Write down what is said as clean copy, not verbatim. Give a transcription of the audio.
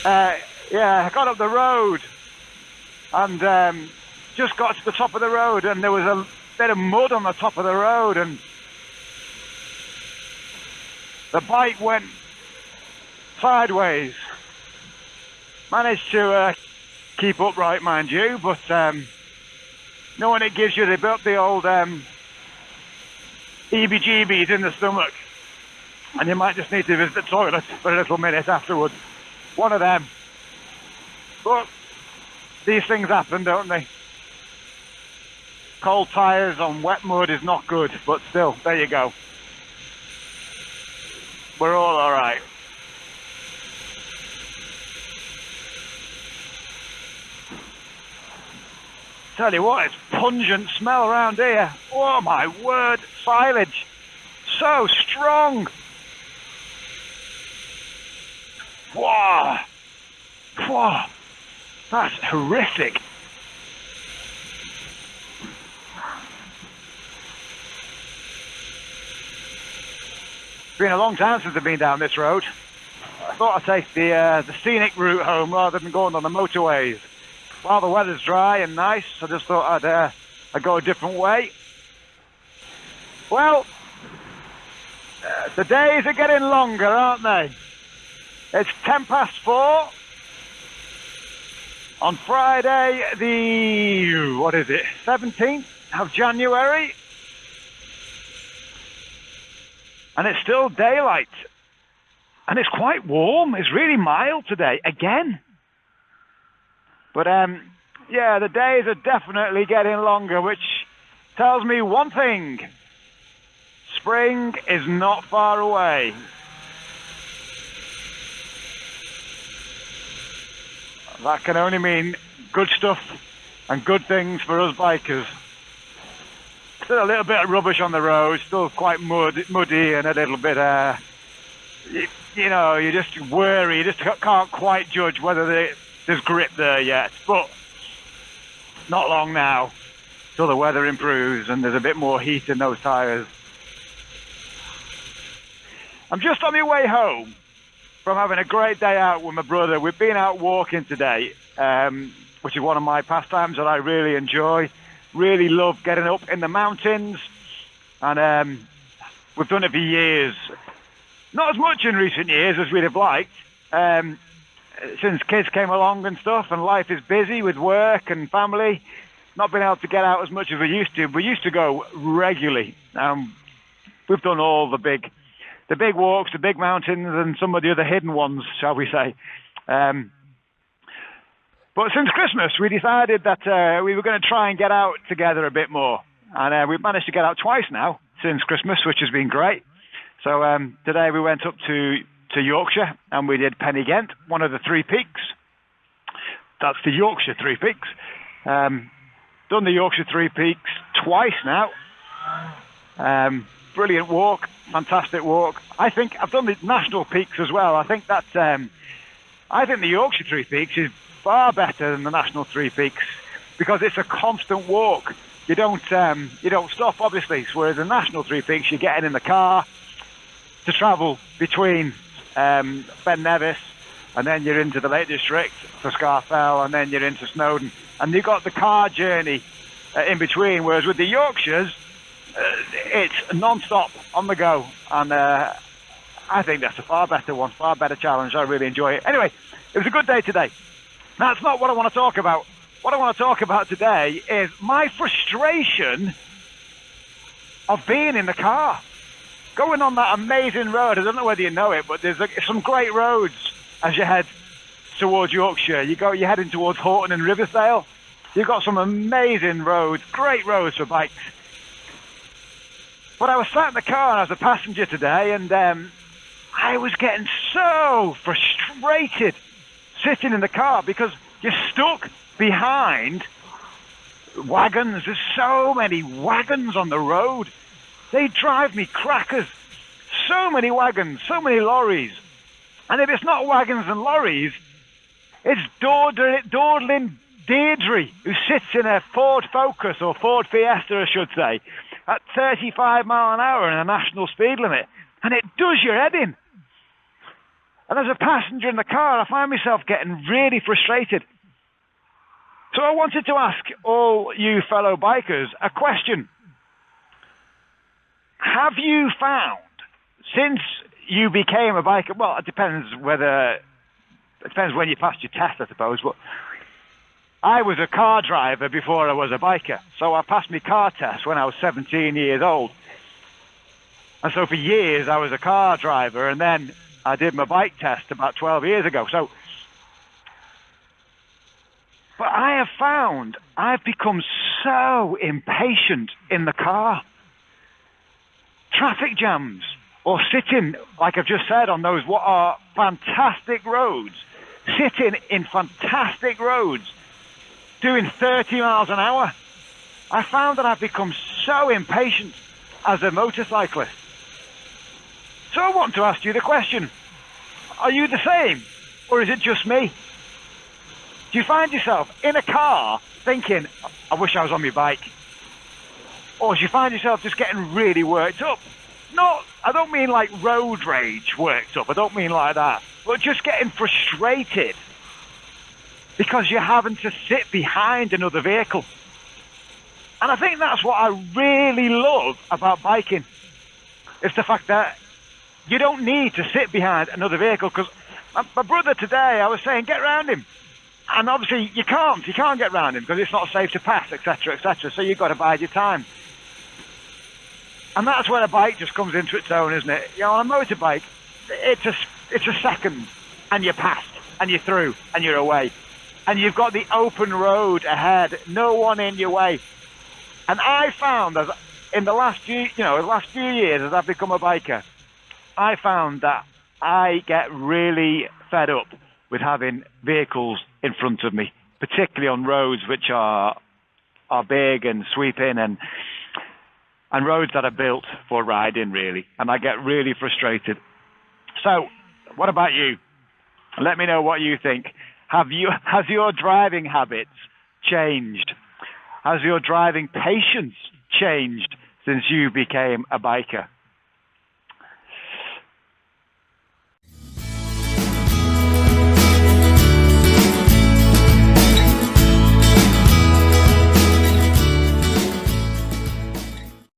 Yeah, I got up the road and just got to the top of the road, and there was a bit of mud on the top of the road, and the bike went sideways. Managed to keep upright, mind you, but knowing it gives you the old EBGBs in the stomach, and you might just need to visit the toilet for a little minute afterwards. One of them. But these things happen, don't they? Cold tyres on wet mud is not good, but still, there you go. We're all right. Tell you what, it's pungent smell around here. Oh my word, silage. So strong. Whoa. Whoa. That's horrific. It's been a long time since I've been down this road. I thought I'd take the scenic route home rather than going on the motorways. While the weather's dry and nice, I just thought I'd go a different way. Well, the days are getting longer, aren't they? It's 4:10 on Friday, the, what is it, 17th of January. And it's still daylight. And it's quite warm. It's really mild today, again. But yeah, the days are definitely getting longer, which tells me one thing. Spring is not far away. That can only mean good stuff and good things for us bikers. Still a little bit of rubbish on the road, still quite muddy and a little bit, you know, you just worry, you just can't quite judge whether there's grip there yet. But not long now till the weather improves and there's a bit more heat in those tyres. I'm just on my way home from having a great day out with my brother. We've been out walking today, which is one of my pastimes that I really enjoy. Really love getting up in the mountains, and we've done it for years. Not as much in recent years as we'd have liked, since kids came along and stuff, and life is busy with work and family. Not been able to get out as much as we used to. We used to go regularly. We've done all the big walks, the big mountains, and some of the other hidden ones, shall we say. But since Christmas, we decided that we were going to try and get out together a bit more. And we've managed to get out twice now since Christmas, which has been great. So today we went up to Yorkshire and we did Pen y Ghent, one of the three peaks. That's the Yorkshire Three Peaks. Done the Yorkshire Three Peaks twice now. Brilliant walk, fantastic walk. I think I've done the national peaks as well. I think that I think the Yorkshire Three Peaks is far better than the national Three Peaks because it's a constant walk. You don't stop, obviously. Whereas the national Three Peaks, you're getting in the car to travel between Ben Nevis, and then you're into the Lake District for Scafell, and then you're into Snowdon, and you've got the car journey in between. Whereas with the Yorkshires, it's non-stop on the go, and I think that's a far better one, far better challenge. I really enjoy it. Anyway, it was a good day today. That's not what I want to talk about. What I want to talk about today is my frustration of being in the car. Going on that amazing road, I don't know whether you know it, but there's some great roads as you head towards Yorkshire. You're heading towards Horton and Riversdale. You've got some amazing roads, great roads for bikes. But I was sat in the car and I was a passenger today, and I was getting so frustrated sitting in the car because you're stuck behind wagons. There's so many wagons on the road. They drive me crackers. So many wagons, so many lorries. And if it's not wagons and lorries, it's dawdling Deirdre, who sits in a Ford Focus, or Ford Fiesta, I should say, at 35 mile an hour in a national speed limit. And it does your head in. And as a passenger in the car, I find myself getting really frustrated. So I wanted to ask all you fellow bikers a question. Have you found, since you became a biker, well, it depends when you passed your test, I suppose, but I was a car driver before I was a biker. So I passed my car test when I was 17 years old. And so for years I was a car driver, and then I did my bike test about 12 years ago. But I have found I've become so impatient in the car. Traffic jams, or sitting, like I've just said, on those what are fantastic roads, sitting in fantastic roads, doing 30 miles an hour. I found that I've become so impatient as a motorcyclist. So I want to ask you the question, are you the same, or is it just me? Do you find yourself in a car thinking, I wish I was on my bike? Or do you find yourself just getting really worked up? I don't mean like road rage worked up, I don't mean like that, but just getting frustrated because you're having to sit behind another vehicle. And I think that's what I really love about biking. It's the fact that you don't need to sit behind another vehicle, because my brother today, I was saying, get around him. And obviously you can't get around him because it's not safe to pass, etc., etc. So you've got to bide your time. And that's where a bike just comes into its own, isn't it? You know, on a motorbike, it's a second, and you're past, and you're through, and you're away. And you've got the open road ahead, no one in your way. And I found, as in the last few years, as I've become a biker, I found that I get really fed up with having vehicles in front of me, particularly on roads which are big and sweeping and roads that are built for riding, really. And I get really frustrated. So, what about you? Let me know what you think. Has your driving habits changed? Has your driving patience changed since you became a biker?